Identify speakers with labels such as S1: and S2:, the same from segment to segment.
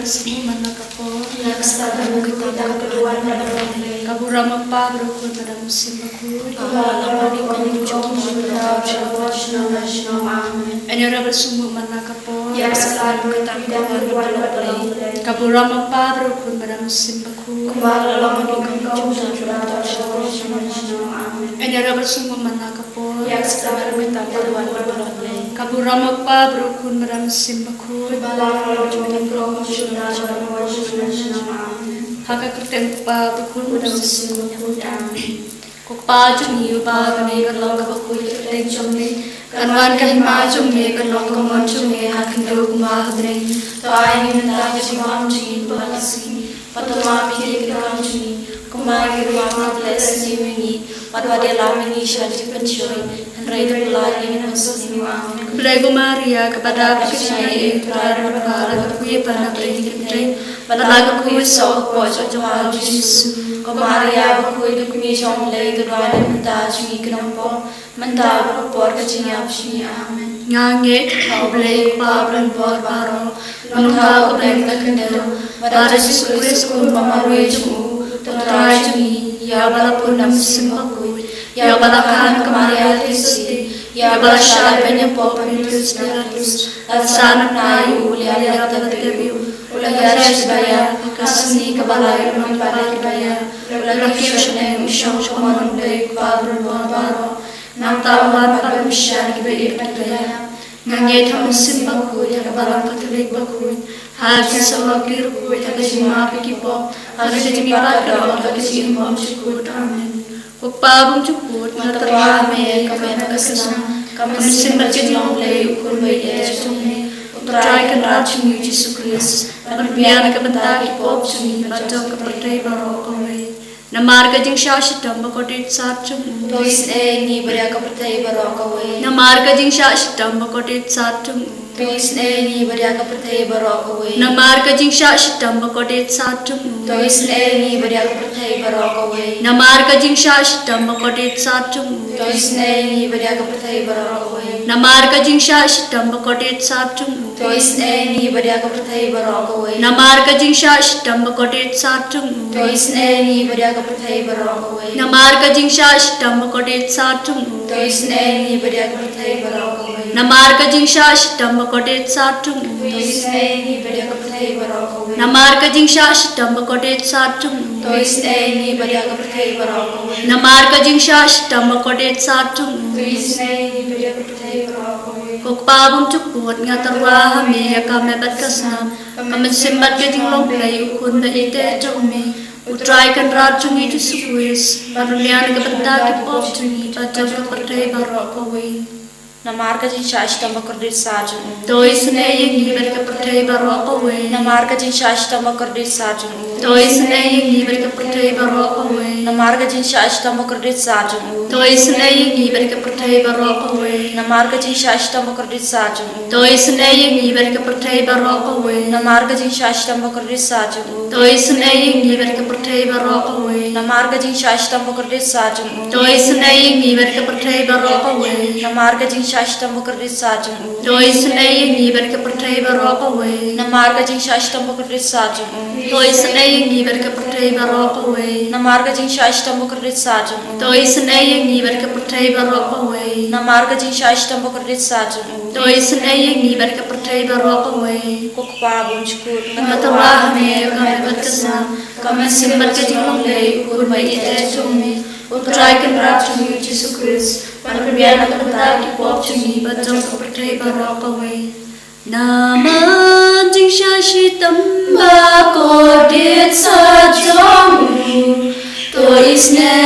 S1: semua mana kapor
S2: yang sekarang kita kedua pada
S1: kabura mapa berukun pada musim baku
S2: kalau di konjung kita amin.
S1: Anyora bersumbu mana kapor
S2: Yang sekarang kita kedua pada
S1: kabura mapa berukun pada musim baku
S2: kalau di konjung kita amin.
S1: Anyora bersumbu mana kapor
S2: Yang sekarang kita kedua pada
S1: kabura mapa berukun pada musim baku
S2: kalau di konjung kita amin.
S1: Haka kerteng pa berukun pada musim baku Kupa jumi upa kami kalau kapaku kerteng jumi Kanwan kahima jumi kalau kamon jumi hakin do kumah bring Toai ni nanda jimam jimi balasi Patama piri kekam jumi Kumah girwa bless ni mini Padwade lamini syarji pencoy Henry de pelari ni masuk ni amin Belego Maria kepada kisahnya Tuhan berkala kekuyi pada beri kerteng Balaga kuy so pojok Tuhan Yesus Maria bakui dukmi jom lei Tuhan menta jumi kenampo Menta berpor kecinya psini amin Nyange oblei pabran por baro Nungka oblei kendero Pada Yesus Kristus mamarui jumu Tuhan jumi ya balapun nam simbakui ya balakan kemaria Kristi ya balasya penyempo penitus deratus Laksana nayu lihat terdebiu Ulah yaris bayar kasni kebalai non pada kibaya Ulah kisahnya usyong coman dari pabron baro Nang tawan pada misyan kibai kibaya Ngangyay tamu simbaku ya kebalang katulik baku Haji sawakir ku ya kesima pikipo Haji jimipat daun haji imam cukut amin Kupabung cukut materwame kami kesena Kami simbat jilong lay ukur bayi ejungnya Utrai kenal cumi Yesus Kristus Perbian kebentak ipop cumi Bacok kepertai barok kawai Namarga jing syashitam bakotit sarjum
S2: Tois ni beria kepertai barok kawai
S1: Namarga jing syashitam bakotit sarjum
S2: Tois ni beria kepertai barok kawai
S1: Namarga jing syashitam bakotit sarjum
S2: Tois ni beria kepertai barok kawai
S1: Namarga jing syashitam bakotit sarjum
S2: Tois ni beria kepertai barok kawai
S1: Namarga jing syashitam bakotit sarjum
S2: Tois ni beria kepertai barok kawai
S1: Namarga jing syashitam bakotit sarjum
S2: Tois ni beria kepertai barok kawai
S1: Namarga jing syashitam bakotit sarjum
S2: Tois ni beria kepertai barok kawai
S1: Namarga jing syashitam bakotit sarjum
S2: Tois ni beria kepertai barok kawai
S1: Namarga jing syashitam bakotit sarjum
S2: Tois ni beria kepertai barok kawai
S1: Namarga jing syashitam bakotit sarjum
S2: Tois ni beria kepertai barok kawai
S1: Kokpabung cukut ngatarwa hami ya kami batkasna Kami simbat ke jinglong play ukun da ite jome Utrai kan rajung itu suwis Barulian ke bentak ipop jungi Bajang ke pertai barok kawai
S2: Namarga jing syashtam bakordit sarjung
S1: Doi sene yang hibar ke pertai barok kawai
S2: Namarga jing syashtam bakordit sarjung
S1: Doi sene yang hibar ke pertai barok kawai
S2: Namarga jing syashtam bakordit sarjung
S1: Doi sene yang hibar ke pertai barok kawai
S2: Namarga jing syashtam bakordit sarjung
S1: Doi sene yang hibar ke pertai barok kawai
S2: Namarga jing syashtam bakordit sarjung
S1: Doi sene yang hibar ke pertai barok kawai
S2: Namarga jing syashtam bakordit sarjung
S1: Doi sene yang hibar ke pertai barok kawai
S2: Namarga jing syashtam bakordit sarjung
S1: Doi sene yang hibar ke pertai barok kawai
S2: Namarga jing syashtam bakordit sarjung
S1: Doi sene yang hibar ke pertai barok kawai
S2: Namarga jing syashtam bakordit sarjung
S1: Doi sene yang hibar ke pertai barok kawai
S2: Namarga jing syashtam bakordit sarjung
S1: Doi sene yang hibar ke pertai barok kawai
S2: Kokpabung cukut
S1: Ngatarwa hami kami batkasna Kami simbat ke jinglong lay ukur bayi ite jome Utrai kan rajung Yesus Kristus Perbian ke bentak ipop jungi Bajang ke pertai barok kawai Nama jing syashitam bakotit sajomu Toisne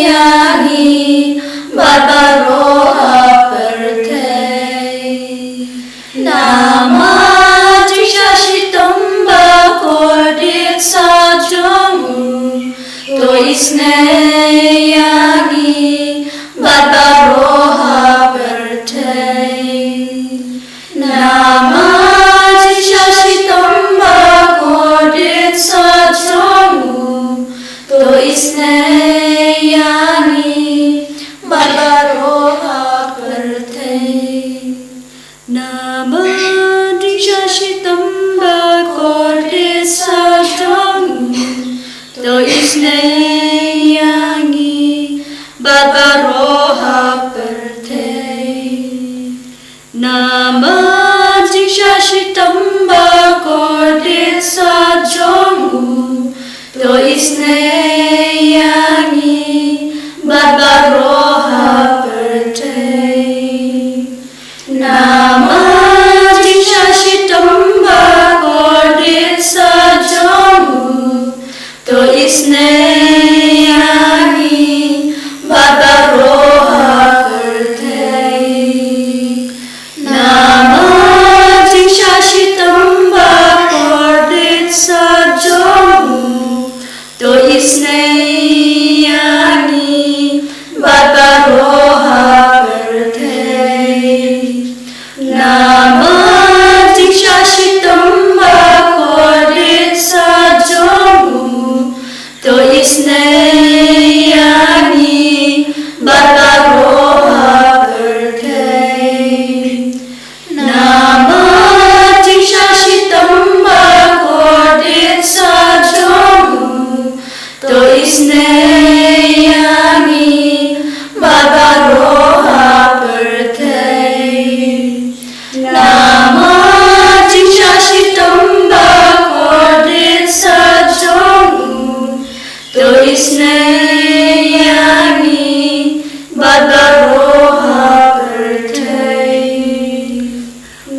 S1: yangi barbaroha pertai Nama jing syashitam bakotit sajomu Toisne yangi barbaroha pertai Nama jing syashitam bakotit sajomu Toisne yangi barbaroha pertai Nama jing syashitam bakotit isneyangi Barbaroha Pertei Nama Jishashitamba Kordit Sajongu To isneyangi Barbaroha Pertei Nama Jishashitamba Kordit Sajongu To isneyangi Barbaroha Pertei Nama Jishashitamba Kordit Sajongu To isneyangi Barbaroha Pertei Nama Jishashitamba Kordit Sajongu To isneyangi Barbaroha Pertei Nama Jishashitamba Kordit Sajongu To isneyangi Barbaroha Pertei Nama Jishashitamba Kordit Sajongu To isneyangi Barbaroha Pertei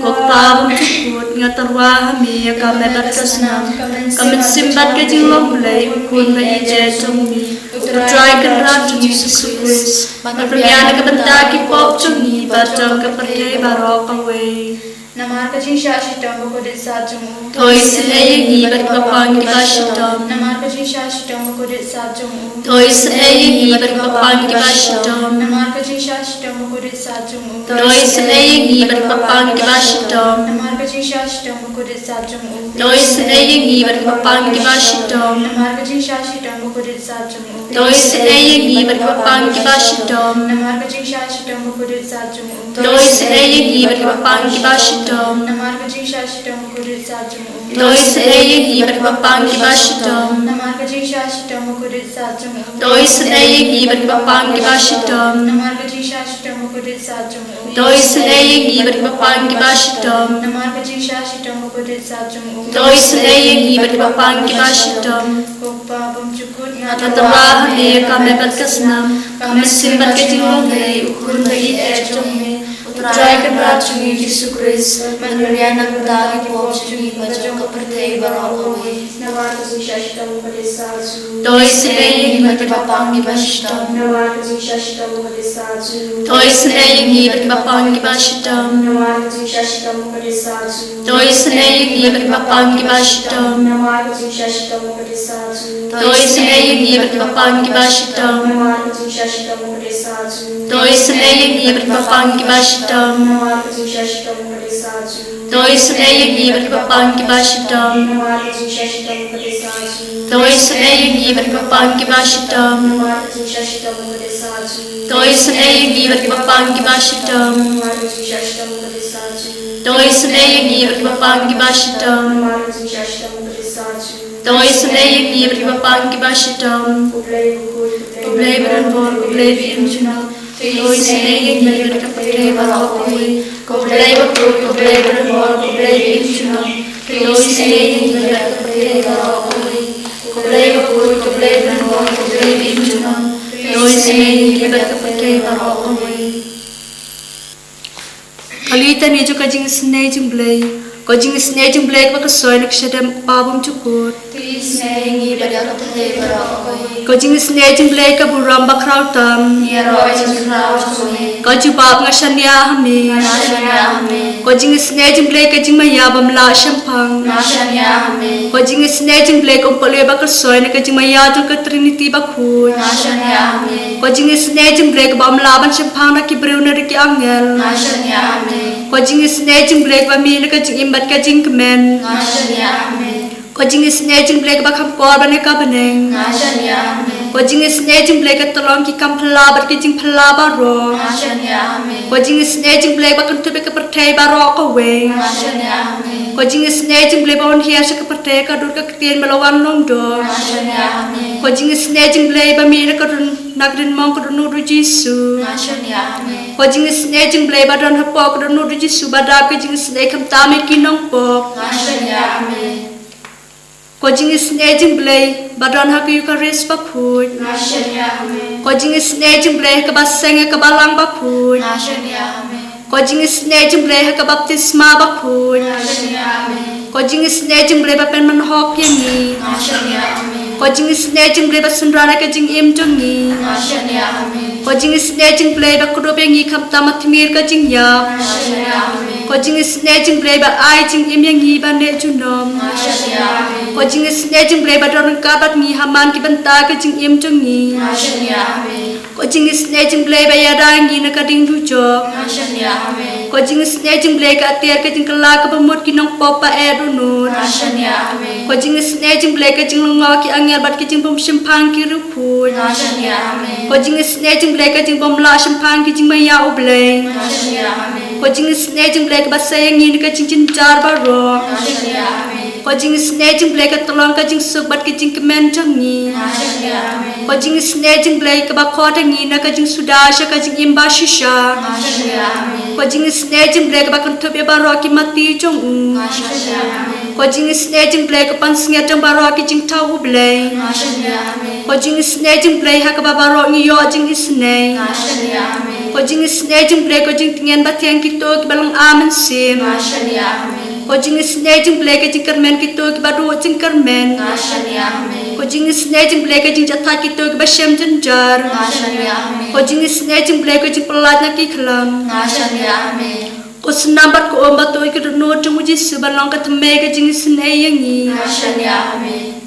S1: Kokpabam Chukut Ngatarwa Hami Kame Batkasnam Kame Simbat Kajing Lomlay Kun Maije Chungmi Utrai Kerat Jesus Christ Makramiana Kabantaki Pop Chungmi Batam Kapate Barokaway
S3: Namar Kajing Shashitam Kodit Sajumu
S1: Tois Eyangi Barkapang Bashitam
S3: Namar Kajing Shashitam Kodit Sajumu
S1: Tois Eyangi Barkapang Bashitam
S3: Namar Kajing Shashitam Kodit Sajumu
S1: Tois Eyangi Barkapang Bashitam
S3: Namar Kajing Shashitam Kodit Sajumu
S1: Tois Eyangi Barkapang Bashitam
S3: Namar Kajing Shashitam Kodit Sajumu
S1: Tois Eyangi Barkapang Bashitam
S3: Namar Kajing Shashitam Kodit Sajumu
S1: Tois Eyangi Barkapang Bashitam
S3: Namar Kajing Shashitam Kodit Sajumu
S1: Tois Eyangi Barkapang Bashitam
S3: Namar Kajing Shashitam Kodit Sajumu
S1: Tois Eyangi Barkapang Bashitam
S3: Namar Kajing Shashitam Kodit Sajumu
S1: Tois Eyangi Barkapang Bashitam
S3: Namar Kajing Shashitam Kodit Sajumu
S1: Tois Eyangi Barkapang Bashitam
S3: Kokpabam Chukut
S1: Tatawa Hami Kame Batkasnam Kame Simbat Kajing Lomlay Ukun Bagi Echungmi Utrai Kerat Chungi Jesus Christ Makramiana Kabantaki Pop Chungi Batam Kapate Barokaway
S3: Namar Kajing Shashitam Kodit Sajumu
S1: Tois Eyangi Barkapang Bashitam
S3: Namar Kajing Shashitam Kodit Sajumu
S1: Tois Eyangi Barkapang Bashitam
S3: Namar Kajing Shashitam Kodit Sajumu
S1: Tois Eyangi Barkapang Bashitam
S3: Namar Kajing Shashitam Kodit Sajumu
S1: Tois Eyangi Barkapang Bashitam
S3: Namar Kajing Shashitam Kodit Sajumu
S1: Tois Eyangi Barkapang Bashitam
S3: Namar Kajing Shashitam Kodit Sajumu
S1: Tois Eyangi Barkapang Bashitam
S3: Namar Kajing Shashitam Kodit Sajumu
S1: Tois Eyangi Barkapang Bashitam
S3: Namar Kajing Shashitam Kodit Sajumu
S1: Tois Eyangi Barkapang Bashitam
S3: Namar Kajing Shashitam Kodit Sajumu
S1: Tois Eyangi Barkapang Bashitam
S3: Namar Kajing Shashitam Kodit Sajumu
S1: Tois Eyangi Barkapang Bashitam
S3: Kublai Bukul
S1: Kublai Beranbor Kublai Bienjuna Tois Eyangi Barkapate Barokaway Kublai Bukul Kublai Beranbor Kublai Bienjuna Tois Eyangi Barkapate Barokaway Kublai Bukul Kublai Beranbor Kublai Bienjuna Tois Eyangi Barkapate Barokaway Kalita ni jo kajing snai jing blay kajing snai jing blay ka soy nak shadam pabum chukut
S2: Tis Neyangi Barkapate Barokaway
S1: kajing snai jing blay ka buram bakraw tam
S2: Yaro Ajing Rao Chungmi
S1: kaju bab nga shanya hame
S2: Nashanya Hame
S1: kajing snai jing blay kajing maya bam la shampang
S2: Nashanya Hame
S1: kajing snai jing blay ko pole ba ka soy nak kajing maya tu ka trinity ba khut
S2: Nashanya Hame
S1: kajing snai jing blay ka bam la ban shampang na ki brew na ki angel
S2: Nashanya Hame
S1: kajing snai jing blay ba mi na kajing imbat kajing kemen
S2: Nashanya Hame
S1: kajing snai jing blay ba kham kor ba ne ka baneng
S2: Nashanya Hame
S1: kajing snai jing blay ka tolong ki kam phla ba ki jing phla ba ro
S2: Nashanya Hame
S1: kajing snai jing blay ba kan tu be ka perthai ba ro ka we
S2: Nashanya Hame
S1: ko jing isne jing ble bon hiya sa kapate ka dur ka tien malawan long do
S2: Nashania Amen.
S1: ko jing isne jing ble ba mi ka dun nagrin mong ko dun du jisu
S2: Nashania Amen.
S1: ko jing isne jing ble ba don ha po ko dun du jisu ba da ka jing isne kam ta me kinong po
S2: Nashania Amen.
S1: ko jing isne jing ble ba don ha ku ka res pa phu
S2: Nashania Amen.
S1: ko jing isne jing ble ka ba seng ka ba lang ba phu
S2: Nashania Amen.
S1: ko jing isne jing ble ka baptisma ba phu
S2: Nashania Amen.
S1: ko jing isne jing ble ba pen man hop ye ni
S2: Nashania Amen.
S1: ko jing isne jing ble ba sunrana ka jing im jong ni
S2: Nashania Amen.
S1: ko jing isne jing ble ba ku do be ngi kham ta mat mir ka jing ya
S2: Nashania Amen.
S1: ko jing isne jing ble ba ai jing im yang ngi ba ne junom
S2: Nashania Amen.
S1: ko jing isne jing ble ba don ka bat ngi haman ki ban ta ka jing im jong ni
S2: Nashania Amen.
S1: ko jing isne jing ble ba ya da ngi na ka ding du jo
S2: Nashania Amen.
S1: ko jing isne jing ble ka ter ka jing kala ka ba mot ki nong po pa e du nu
S2: Nashania Amen.
S1: ko jing isne jing ble ka jing ngo ki angel bat ki jing bom shim phang ki ru phu
S2: Nashania Amen.
S1: ko jing isne jing ble ka jing bom la shim phang ki jing ma ya u ble
S2: Nashania Amen.
S1: ko jing isne jing ble ka ba sa yang ni ka jing jin jar ba ro
S2: Nashania Amen.
S1: ko jing isne jing ble ka tolong ka jing suk bat ki jing kemen jang ni
S2: Nashania Amen.
S1: ko jing isne jing ble ka ba kho ta ngi na ka jing suda sha ka jing im ba shisha
S2: Nashania Amen.
S1: ko jing isne jing ble ka ba kan thu be ba ro ki mati jong u
S2: Nashania Amen.
S1: ko jing isne jing ble ka pan snge jang ba ro ki jing thau u ble
S2: Nashania Amen.
S1: ko jing isne jing ble ha ka ba ro ngi yo jing isne
S2: Nashania Amen.
S1: ko jing isne jing ble ko jing tingen ba tiang ki to ki balang amen sim
S2: Nashania Amen.
S1: ko jing isne jing ble ka jing karmen ki to ki ba do jing karmen
S2: Nashania Amen.
S1: ko jing isne jing ble ka jing jatha ki to ki ba shem jan jar
S2: Nashania Amen.
S1: ko jing isne jing ble ko jing pelat na ki khalam
S2: Nashania Amen.
S1: ko snambat ko omba to ki no jung ji su ba long ka tme ka jing isne yang ni
S2: Nashania Amen.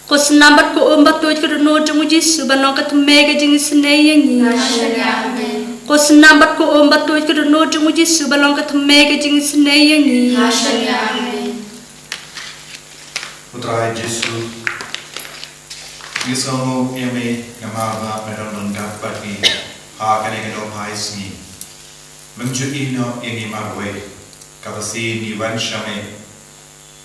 S1: ko snambat ko omba to ki no jung ji su ba long ka tme ka jing isne yang ni
S2: Nashania Amen.
S1: ko snambat ko omba to ki no jung ji su ba long ka tme ka jing isne yang ni
S2: Nashania Amen.
S4: Putra Yesu, Gisomo yame ngamaba meron dapat ni ha kane kano paisni. Menju ino ini marwe kapasi ni wanshame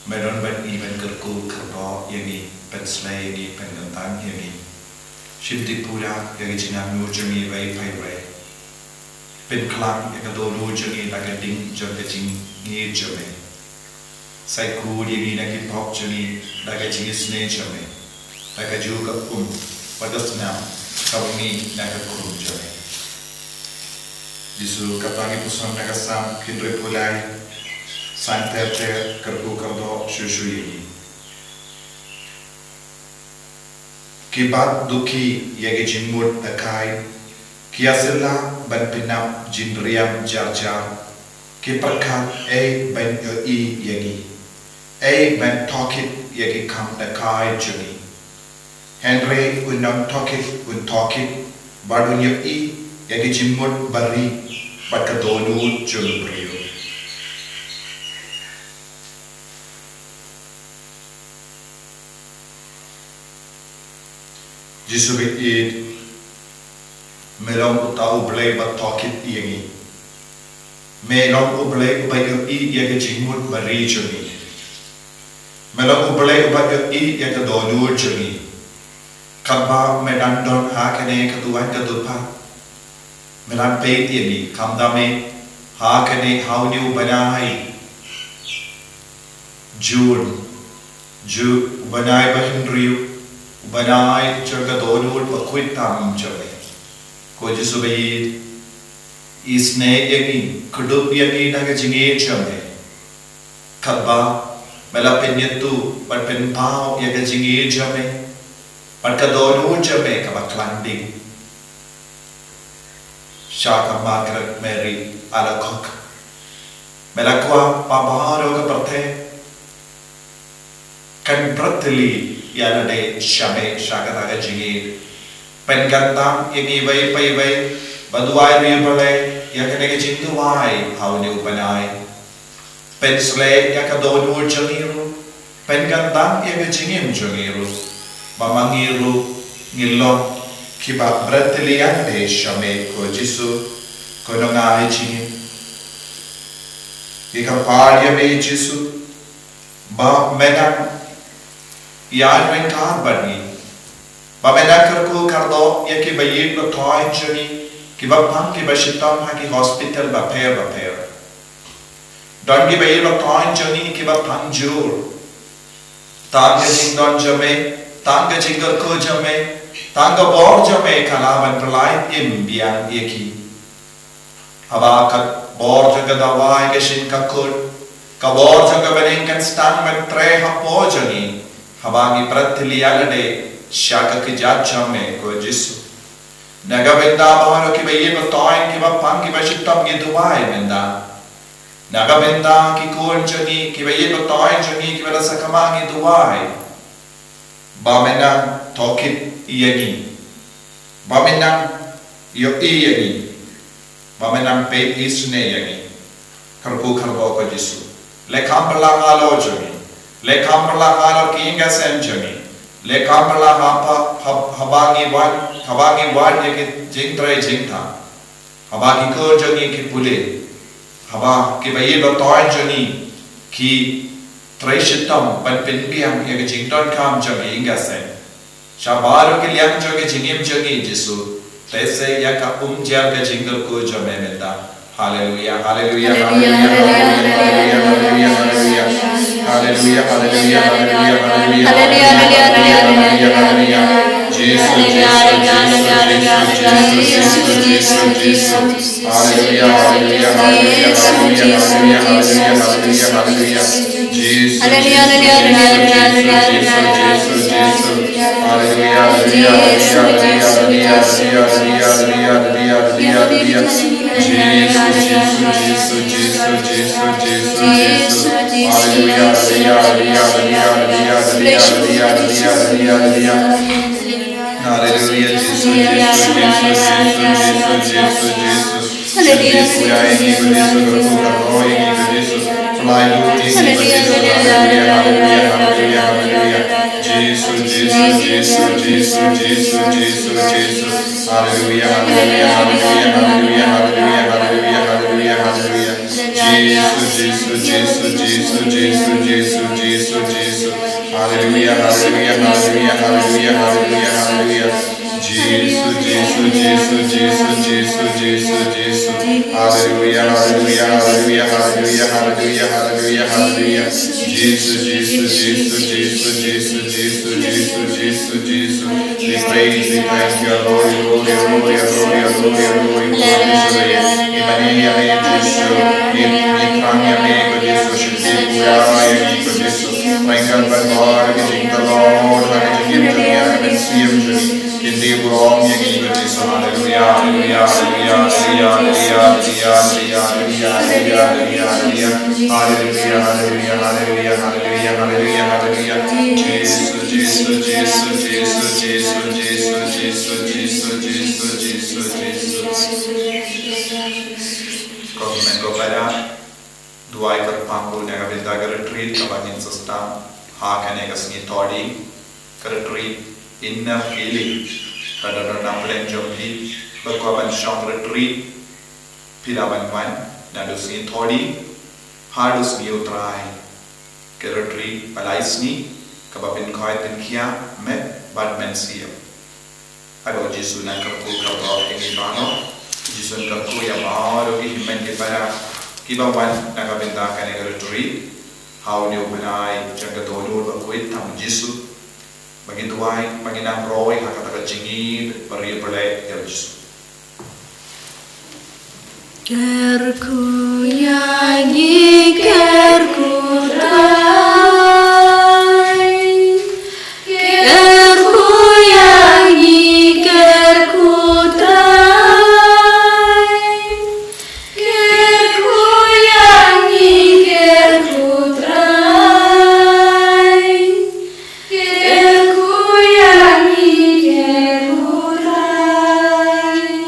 S4: meron ban ni ban kerku kerbo yani penslay ni pengantan yani. Shimti pura yagi jinam nujami vai pai vai. Pen klang yakado nujami lagading jogajing ni jame. Saiku ni nagi pop jami lagajing isne jame. Laka juga padasna kami naga kurum jame. Jisu katangi pusam naga sam kindre pulai santer ter kerbu kerdo shushu ini. Kibat duki yagi jimur akai kiasila ban pinap jinriam jarjar kiperkan ban yo I yagi ban tokit yagi kam akai juni. Henry unam tokit badunya I yagi jimur bari bakadonu julbrio. Jisu bit melong utau belai batokit yangi. Melong ubelai ubayo I yagi jimur bari juni. Melong ubelai ubayo I yagi donu juni. Kaba medan don ha kene katuan katupa medan pe ini kamdame ha kene hauni ubanai ju ubanai bahindriu ubanai jaga donul pakuit tam jabe ko Jisu bai isne yangi kudup yangi naga jinge jabe kaba melapenyetu pen pau yaga jinge jabe Perkadonu jabe kabaklanding. Shaka Margaret Mary Alakok. Melakwa pabaro ka parte. Kan pratili yana de shabe shaka taga jingi. Pengantam ini pai baduai ribale yakane ke jinduai hauni upanai. Pensle yakadonu jangiru. Pengantam yaka jingim jangiru. Mamangiru ngilong kiba bratilian de shame ko Jisu ko nongai jingin ika parya me Jisu ba menang yan wen kar bani ba menang kerku kardo ya ki bayi lo toy joni ki ba pang ki ba shitam ha ki hospital ba pair don ki bayi lo toy joni ki ba pang jur tang ke jing don jame tang ke jing ko jame tang ka bor jame kalaban perlai im biang yeki haba kat bor jaga dawai ke shin ka kur ka bor jaga beningkan stang men tre ha pojani habangi pratilialade shaka ki jachame ko jisu naga benda baharo ki bayi no toin ki ba pang ki ba shitam ki duwai benda naga benda ki kon jani ki bayi no toin jani ki ba sakama ki duwai ba mena tokit iyani ba mena yo iyani ba mena pe isne iyani karbu karbo ko jisu le kampala ngalo jani le kampala ngalo ki inga sen jani le kampala habangi wan ye ki jingtrai jingta habangi ko jani ki pule haba ki bayi lo toin jani ki trai shitam pan pin biang ye ki jington kam jani inga sen shabaru ki liang jani jingim jani jisu tese ya ka jang ka jingal ko jame meta hallelujah hallelujah hallelujah hallelujah hallelujah hallelujah hallelujah hallelujah hallelujah hallelujah Jesus hallelujah hallelujah hallelujah inner healing kadang namlen jomli berkorban shong retreat piraban wan nadus ni thodi hardus ni utrai ke retreat palaisni kababin khoi tin khia me bad men siam ado jisu na kapku kapro ini bano jisu kapku ya maro ki himen ke para kibawan nakabinda ka ne retreat how ni upanai jaga dolur ba kuit tam jisu bagi tuai bagi nam roy hakata jingid bari pale yesus
S1: kerku yangi kerku tai kerku yangi kerku tai kerku yangi kerku tai kerku yangi kerku tai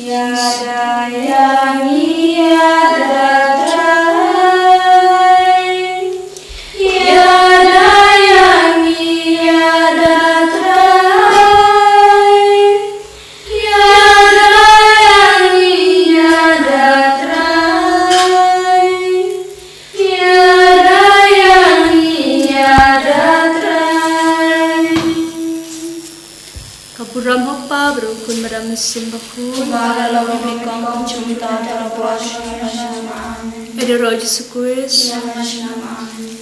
S1: yada yangi yada tai Kapuram hokpa berukun maram simbaku.
S2: Kumara lawa bikong cumita tara puas nama.
S1: Ede roh Jesus Kristus.
S2: Nama.